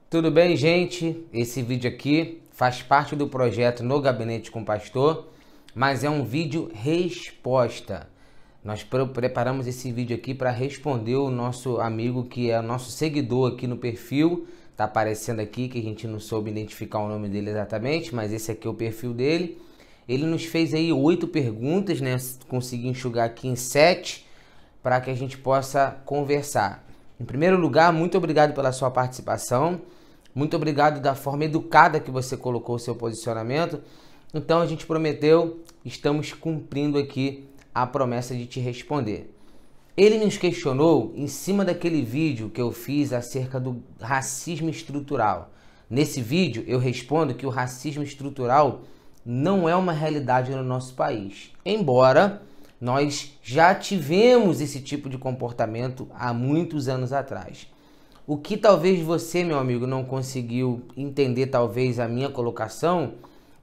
Tudo bem, gente? Esse vídeo aqui faz parte do projeto No Gabinete com o Pastor, mas é um vídeo resposta. Nós preparamos esse vídeo aqui para responder o nosso amigo que é nosso seguidor aqui no perfil. Tá aparecendo aqui que a gente não soube identificar o nome dele exatamente, mas esse aqui é o perfil dele. Ele nos fez aí 8 perguntas, né? Consegui enxugar aqui em 7 para que a gente possa conversar. Em primeiro lugar, muito obrigado pela sua participação. Muito obrigado da forma educada que você colocou o seu posicionamento. Então a gente prometeu, estamos cumprindo aqui a promessa de te responder. Ele nos questionou em cima daquele vídeo que eu fiz acerca do racismo estrutural. Nesse vídeo eu respondo que o racismo estrutural não é uma realidade no nosso país. Embora nós já tivemos esse tipo de comportamento há muitos anos atrás. O que talvez você, meu amigo, não conseguiu entender, talvez, a minha colocação,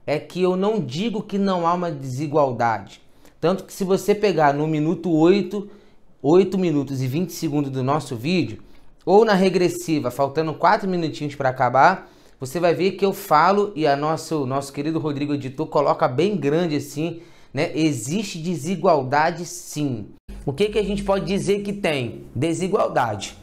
é que eu não digo que não há uma desigualdade. Tanto que se você pegar no minuto 8 minutos e 20 segundos do nosso vídeo, ou na regressiva, faltando 4 minutinhos para acabar, você vai ver que eu falo, e nosso querido Rodrigo Editor coloca bem grande assim, né? Existe desigualdade sim. O que a gente pode dizer que tem? Desigualdade.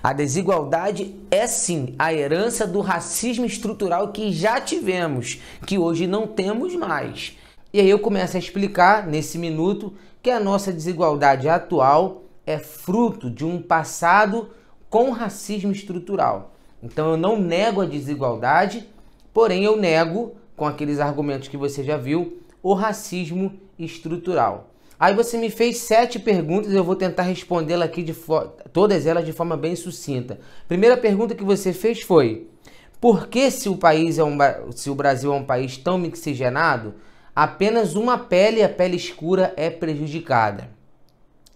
A desigualdade é sim a herança do racismo estrutural que já tivemos, que hoje não temos mais. E aí eu começo a explicar nesse minuto que a nossa desigualdade atual é fruto de um passado com racismo estrutural. Então eu não nego a desigualdade, porém eu nego, com aqueles argumentos que você já viu, o racismo estrutural. Aí você me fez 7 perguntas, eu vou tentar respondê-la aqui, todas elas de forma bem sucinta. Primeira pergunta que você fez foi: por que se o Brasil é um país tão mixigenado, apenas uma pele, a pele escura, é prejudicada?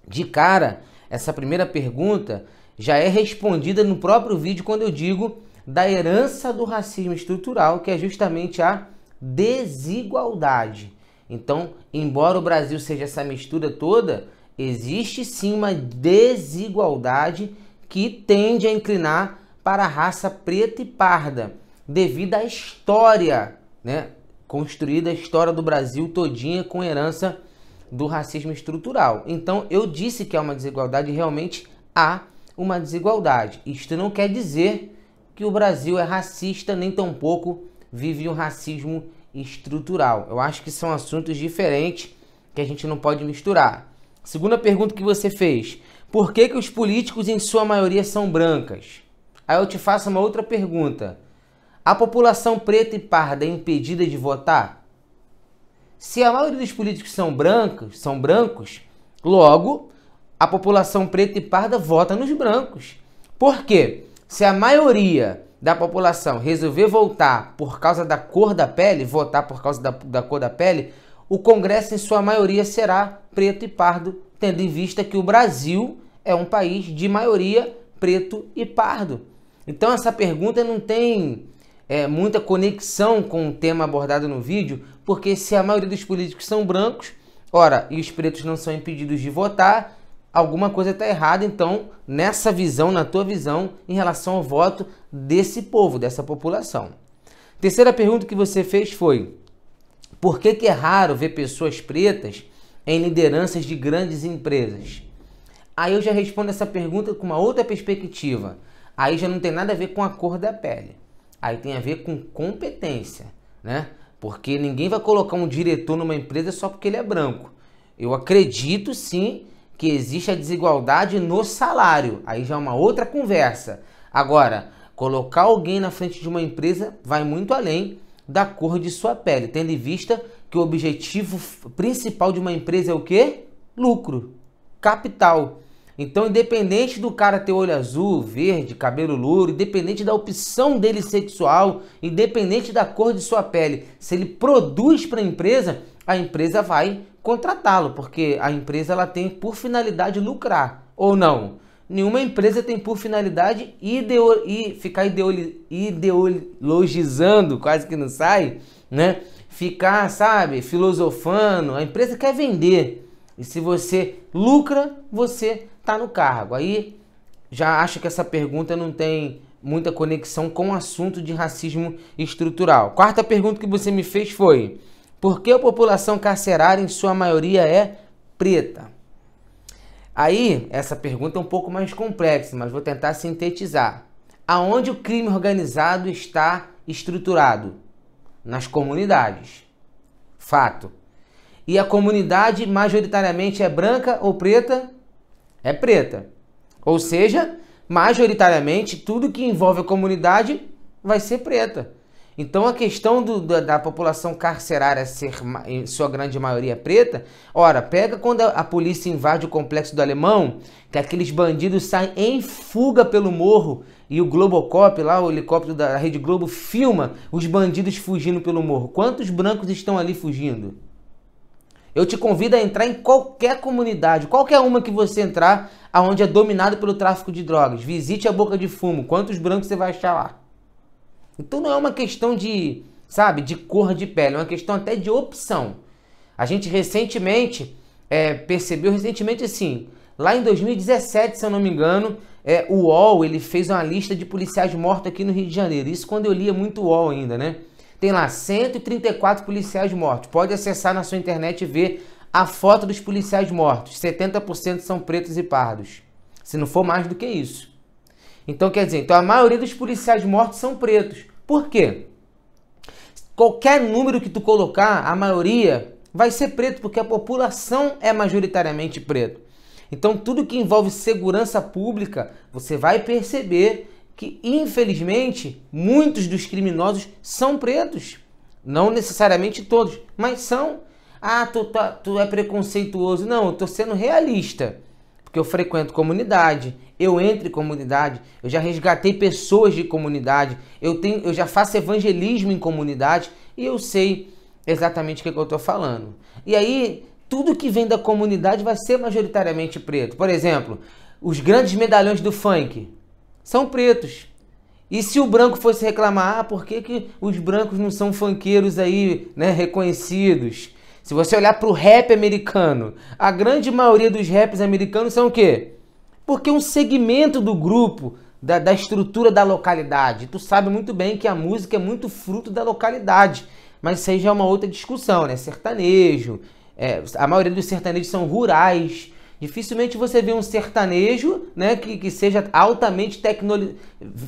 De cara, essa primeira pergunta já é respondida no próprio vídeo quando eu digo da herança do racismo estrutural, que é justamente a desigualdade. Então, embora o Brasil seja essa mistura toda, existe sim uma desigualdade que tende a inclinar para a raça preta e parda, devido à história, né, construída, a história do Brasil todinha com herança do racismo estrutural. Então, eu disse que há uma desigualdade, realmente há uma desigualdade. Isto não quer dizer que o Brasil é racista, nem tampouco vive um racismo estrutural. Eu acho que são assuntos diferentes que a gente não pode misturar. Segunda pergunta que você fez: por que os políticos em sua maioria são brancas? Aí eu te faço uma outra pergunta: a população preta e parda é impedida de votar? Se a maioria dos políticos são brancos, logo a população preta e parda vota nos brancos. Por quê? Se a maioria da população resolver votar por causa da cor da pele, votar por causa da cor da pele, o Congresso em sua maioria será preto e pardo, tendo em vista que o Brasil é um país de maioria preto e pardo. Então essa pergunta não tem muita conexão com o tema abordado no vídeo, porque se a maioria dos políticos são brancos, ora, e os pretos não são impedidos de votar, alguma coisa está errada, então, nessa visão, na tua visão, em relação ao voto desse povo, dessa população. Terceira pergunta que você fez foi: por que é raro ver pessoas pretas em lideranças de grandes empresas? Aí eu já respondo essa pergunta com uma outra perspectiva. Aí já não tem nada a ver com a cor da pele. Aí tem a ver com competência, né? Porque ninguém vai colocar um diretor numa empresa só porque ele é branco. Eu acredito sim que existe a desigualdade no salário. Aí já é uma outra conversa. Agora, colocar alguém na frente de uma empresa vai muito além da cor de sua pele, tendo em vista que o objetivo principal de uma empresa é o quê? Lucro, capital. Então, independente do cara ter olho azul, verde, cabelo louro, independente da opção dele sexual, independente da cor de sua pele, se ele produz para a empresa vai contratá-lo, porque a empresa ela tem por finalidade lucrar, ou não? Nenhuma empresa tem por finalidade ficar ideologizando, quase que não sai, né? Ficar, sabe, filosofando. A empresa quer vender. E se você lucra, você está no cargo. Aí já acho que essa pergunta não tem muita conexão com o assunto de racismo estrutural. Quarta pergunta que você me fez foi: por que a população carcerária, em sua maioria, é preta? Aí, essa pergunta é um pouco mais complexa, mas vou tentar sintetizar. Aonde o crime organizado está estruturado? Nas comunidades. Fato. E a comunidade majoritariamente é branca ou preta? É preta. Ou seja, majoritariamente tudo que envolve a comunidade vai ser preta. Então a questão da população carcerária ser, em sua grande maioria, preta, ora, pega quando a polícia invade o Complexo do Alemão, que aqueles bandidos saem em fuga pelo morro e o Globocop, lá o helicóptero da Rede Globo, filma os bandidos fugindo pelo morro. Quantos brancos estão ali fugindo? Eu te convido a entrar em qualquer comunidade, qualquer uma que você entrar, aonde é dominado pelo tráfico de drogas. Visite a Boca de Fumo, quantos brancos você vai achar lá? Então não é uma questão de, sabe, de cor de pele, é uma questão até de opção. A gente recentemente percebeu, assim, lá em 2017, se eu não me engano, o UOL, ele fez uma lista de policiais mortos aqui no Rio de Janeiro. Isso quando eu lia muito o UOL ainda, né? Tem lá 134 policiais mortos. Pode acessar na sua internet e ver a foto dos policiais mortos. 70% são pretos e pardos. Se não for mais do que isso. Então, quer dizer, a maioria dos policiais mortos são pretos. Por quê? Qualquer número que tu colocar, a maioria vai ser preto, porque a população é majoritariamente preto. Então, tudo que envolve segurança pública, você vai perceber que, infelizmente, muitos dos criminosos são pretos. Não necessariamente todos, mas são. Ah, tu é preconceituoso. Não, eu tô sendo realista. Porque eu frequento comunidade, eu entro em comunidade, eu já resgatei pessoas de comunidade, eu já faço evangelismo em comunidade e eu sei exatamente o que eu tô falando. E aí, tudo que vem da comunidade vai ser majoritariamente preto. Por exemplo, os grandes medalhões do funk são pretos. E se o branco fosse reclamar, por que os brancos não são funkeiros aí, né, reconhecidos? Se você olhar para o rap americano, a grande maioria dos raps americanos são o quê? Porque um segmento do grupo, da estrutura da localidade. Tu sabe muito bem que a música é muito fruto da localidade. Mas isso aí já é uma outra discussão, né? Sertanejo, a maioria dos sertanejos são rurais. Dificilmente você vê um sertanejo, né, que seja altamente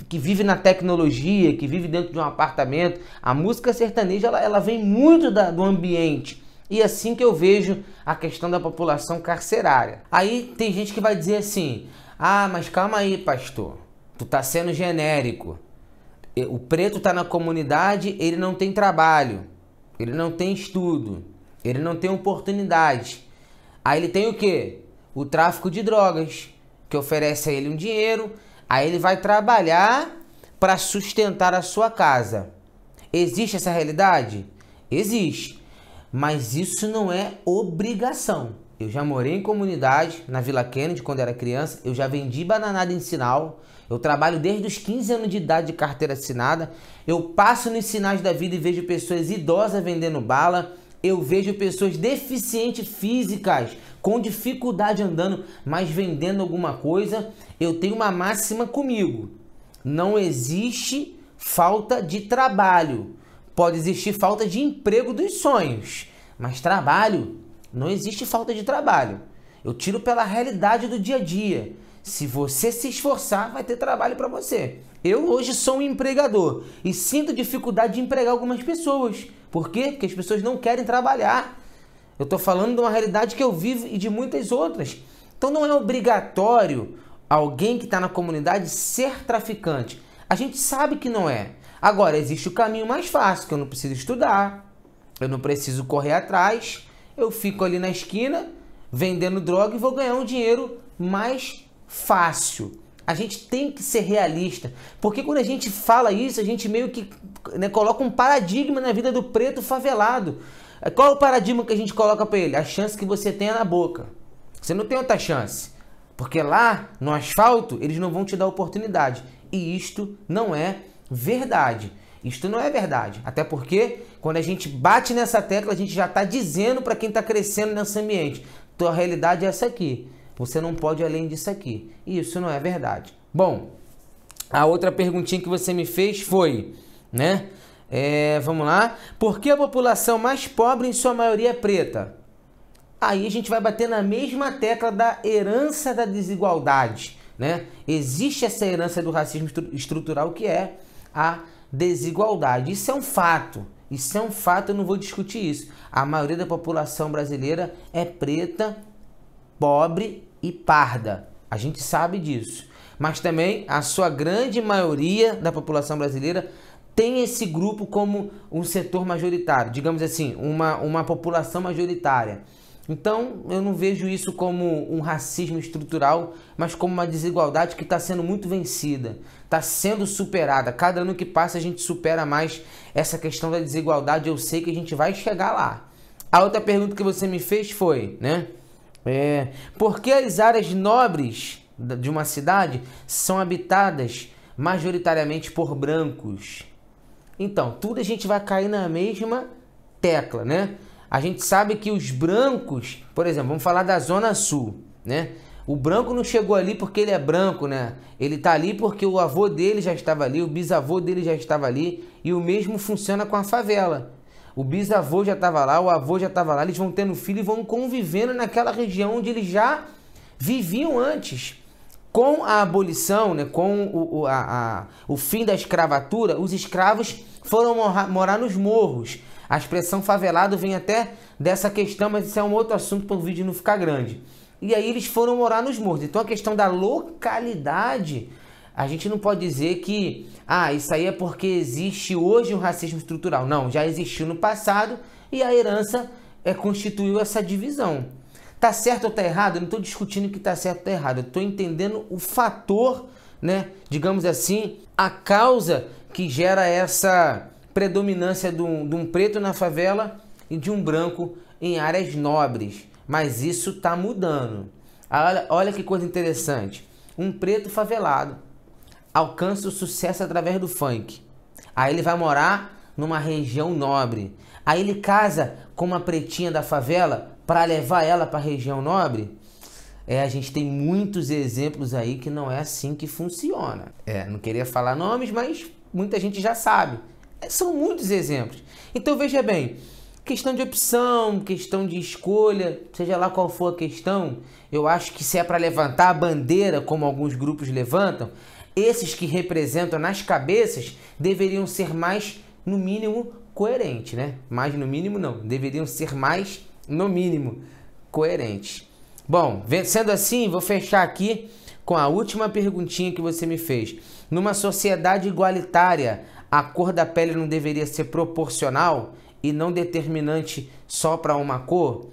que vive na tecnologia, que vive dentro de um apartamento. A música sertaneja ela vem muito do ambiente. E assim que eu vejo a questão da população carcerária. Aí tem gente que vai dizer assim: ah, mas calma aí, pastor, tu tá sendo genérico. O preto tá na comunidade, ele não tem trabalho, ele não tem estudo, ele não tem oportunidade. Aí ele tem o quê? O tráfico de drogas, que oferece a ele um dinheiro, aí ele vai trabalhar para sustentar a sua casa. Existe essa realidade? Existe. Mas isso não é obrigação. Eu já morei em comunidade, na Vila Kennedy, quando era criança. Eu já vendi bananada em sinal. Eu trabalho desde os 15 anos de idade de carteira assinada. Eu passo nos sinais da vida e vejo pessoas idosas vendendo bala. Eu vejo pessoas deficientes físicas, com dificuldade andando, mas vendendo alguma coisa. Eu tenho uma máxima comigo: não existe falta de trabalho. Pode existir falta de emprego dos sonhos, mas trabalho, não existe falta de trabalho. Eu tiro pela realidade do dia a dia. Se você se esforçar, vai ter trabalho para você. Eu hoje sou um empregador e sinto dificuldade de empregar algumas pessoas. Por quê? Porque as pessoas não querem trabalhar. Eu estou falando de uma realidade que eu vivo e de muitas outras. Então não é obrigatório alguém que está na comunidade ser traficante. A gente sabe que não é. Agora, existe o caminho mais fácil, que eu não preciso estudar, eu não preciso correr atrás, eu fico ali na esquina vendendo droga e vou ganhar um dinheiro mais fácil. A gente tem que ser realista, porque quando a gente fala isso, a gente meio que, né, coloca um paradigma na vida do preto favelado. Qual é o paradigma que a gente coloca para ele? A chance que você tem é na boca. Você não tem outra chance, porque lá no asfalto eles não vão te dar oportunidade. E isto não é verdade. Isto não é verdade. Até porque quando a gente bate nessa tecla, a gente já está dizendo para quem está crescendo nesse ambiente: tua realidade é essa aqui. Você não pode ir além disso aqui. E isso não é verdade. Bom, A outra perguntinha que você me fez foi, né? Vamos lá. Por que a população mais pobre, em sua maioria, é preta? Aí a gente vai bater na mesma tecla da herança da desigualdade, né? Existe essa herança do racismo estrutural, que é a desigualdade. Isso é um fato. Isso é um fato, eu não vou discutir isso. A maioria da população brasileira é preta, pobre e parda. A gente sabe disso. Mas também a sua grande maioria da população brasileira tem esse grupo como um setor majoritário, digamos assim, uma população majoritária. Então, eu não vejo isso como um racismo estrutural, mas como uma desigualdade que está sendo muito vencida, está sendo superada. Cada ano que passa a gente supera mais essa questão da desigualdade. Eu sei que a gente vai chegar lá. A outra pergunta que você me fez foi, né? Por que as áreas nobres de uma cidade são habitadas majoritariamente por brancos? Então, tudo a gente vai cair na mesma tecla, né? A gente sabe que os brancos, por exemplo, vamos falar da Zona Sul, né? O branco não chegou ali porque ele é branco, né? Ele tá ali porque o avô dele já estava ali, o bisavô dele já estava ali, e o mesmo funciona com a favela. O bisavô já estava lá, o avô já estava lá, eles vão tendo filho e vão convivendo naquela região onde eles já viviam antes. Com a abolição, né, com o fim da escravatura, os escravos foram morar nos morros. A expressão favelado vem até dessa questão, mas isso é um outro assunto para o vídeo não ficar grande. E aí eles foram morar nos morros. Então a questão da localidade, a gente não pode dizer que isso aí é porque existe hoje um racismo estrutural. Não, já existiu no passado e a herança constituiu essa divisão. Tá certo ou tá errado? Eu não estou discutindo que tá certo ou tá errado. Eu estou entendendo o fator, né? Digamos assim, a causa que gera essa predominância de um preto na favela e de um branco em áreas nobres. Mas isso está mudando. Olha que coisa interessante. Um preto favelado alcança o sucesso através do funk. Aí ele vai morar numa região nobre. Aí ele casa com uma pretinha da favela para levar ela para a região nobre. A gente tem muitos exemplos aí que não é assim que funciona. Não queria falar nomes, mas muita gente já sabe. São muitos exemplos. Então veja bem, questão de opção, questão de escolha, seja lá qual for a questão, eu acho que se é para levantar a bandeira, como alguns grupos levantam, esses que representam nas cabeças deveriam ser mais, no mínimo, coerentes, né? Mais no mínimo não, deveriam ser mais, no mínimo, coerentes. Bom, sendo assim, vou fechar aqui com a última perguntinha que você me fez. Numa sociedade igualitária, a cor da pele não deveria ser proporcional e não determinante só para uma cor?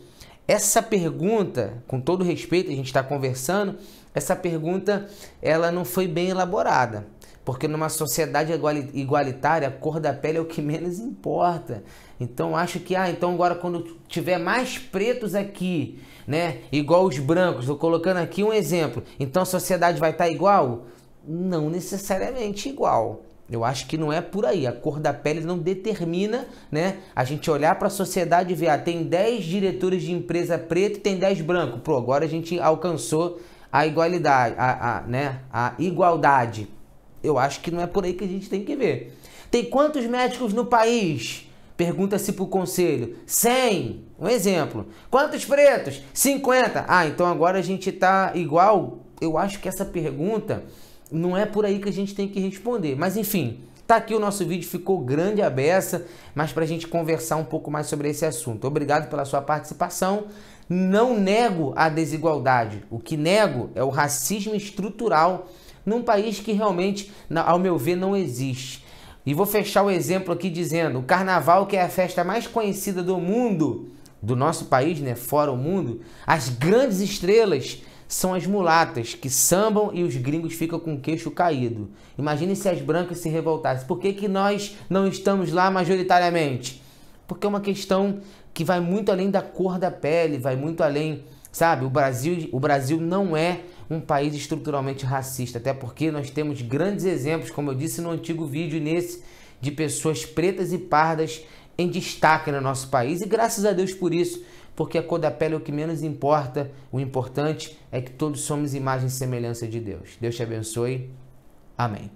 Essa pergunta, com todo respeito, a gente está conversando, essa pergunta ela não foi bem elaborada. Porque numa sociedade igualitária, a cor da pele é o que menos importa. Então, acho que, então agora quando tiver mais pretos aqui, né, igual os brancos, estou colocando aqui um exemplo, então a sociedade vai estar igual? Não necessariamente igual. Eu acho que não é por aí. A cor da pele não determina, né, a gente olhar para a sociedade e ver, tem 10 diretores de empresa preta e tem 10 brancos. Pô, agora a gente alcançou a igualdade, a igualdade. Eu acho que não é por aí que a gente tem que ver. Tem quantos médicos no país? Pergunta-se para o conselho. 100, um exemplo. Quantos pretos? 50. Então agora a gente está igual? Eu acho que essa pergunta não é por aí que a gente tem que responder. Mas enfim, tá aqui o nosso vídeo, ficou grande a beça, mas para a gente conversar um pouco mais sobre esse assunto. Obrigado pela sua participação. Não nego a desigualdade. O que nego é o racismo estrutural num país que realmente, ao meu ver, não existe. E vou fechar o exemplo aqui dizendo, o carnaval, que é a festa mais conhecida do mundo, do nosso país, né, fora o mundo, as grandes estrelas são as mulatas, que sambam e os gringos ficam com o queixo caído. Imagine se as brancas se revoltassem. Por que nós não estamos lá majoritariamente? Porque é uma questão que vai muito além da cor da pele, vai muito além, sabe? O Brasil não é um país estruturalmente racista, até porque nós temos grandes exemplos, como eu disse no antigo vídeo e nesse, de pessoas pretas e pardas em destaque no nosso país, e graças a Deus por isso, porque a cor da pele é o que menos importa, o importante é que todos somos imagem e semelhança de Deus. Deus te abençoe. Amém.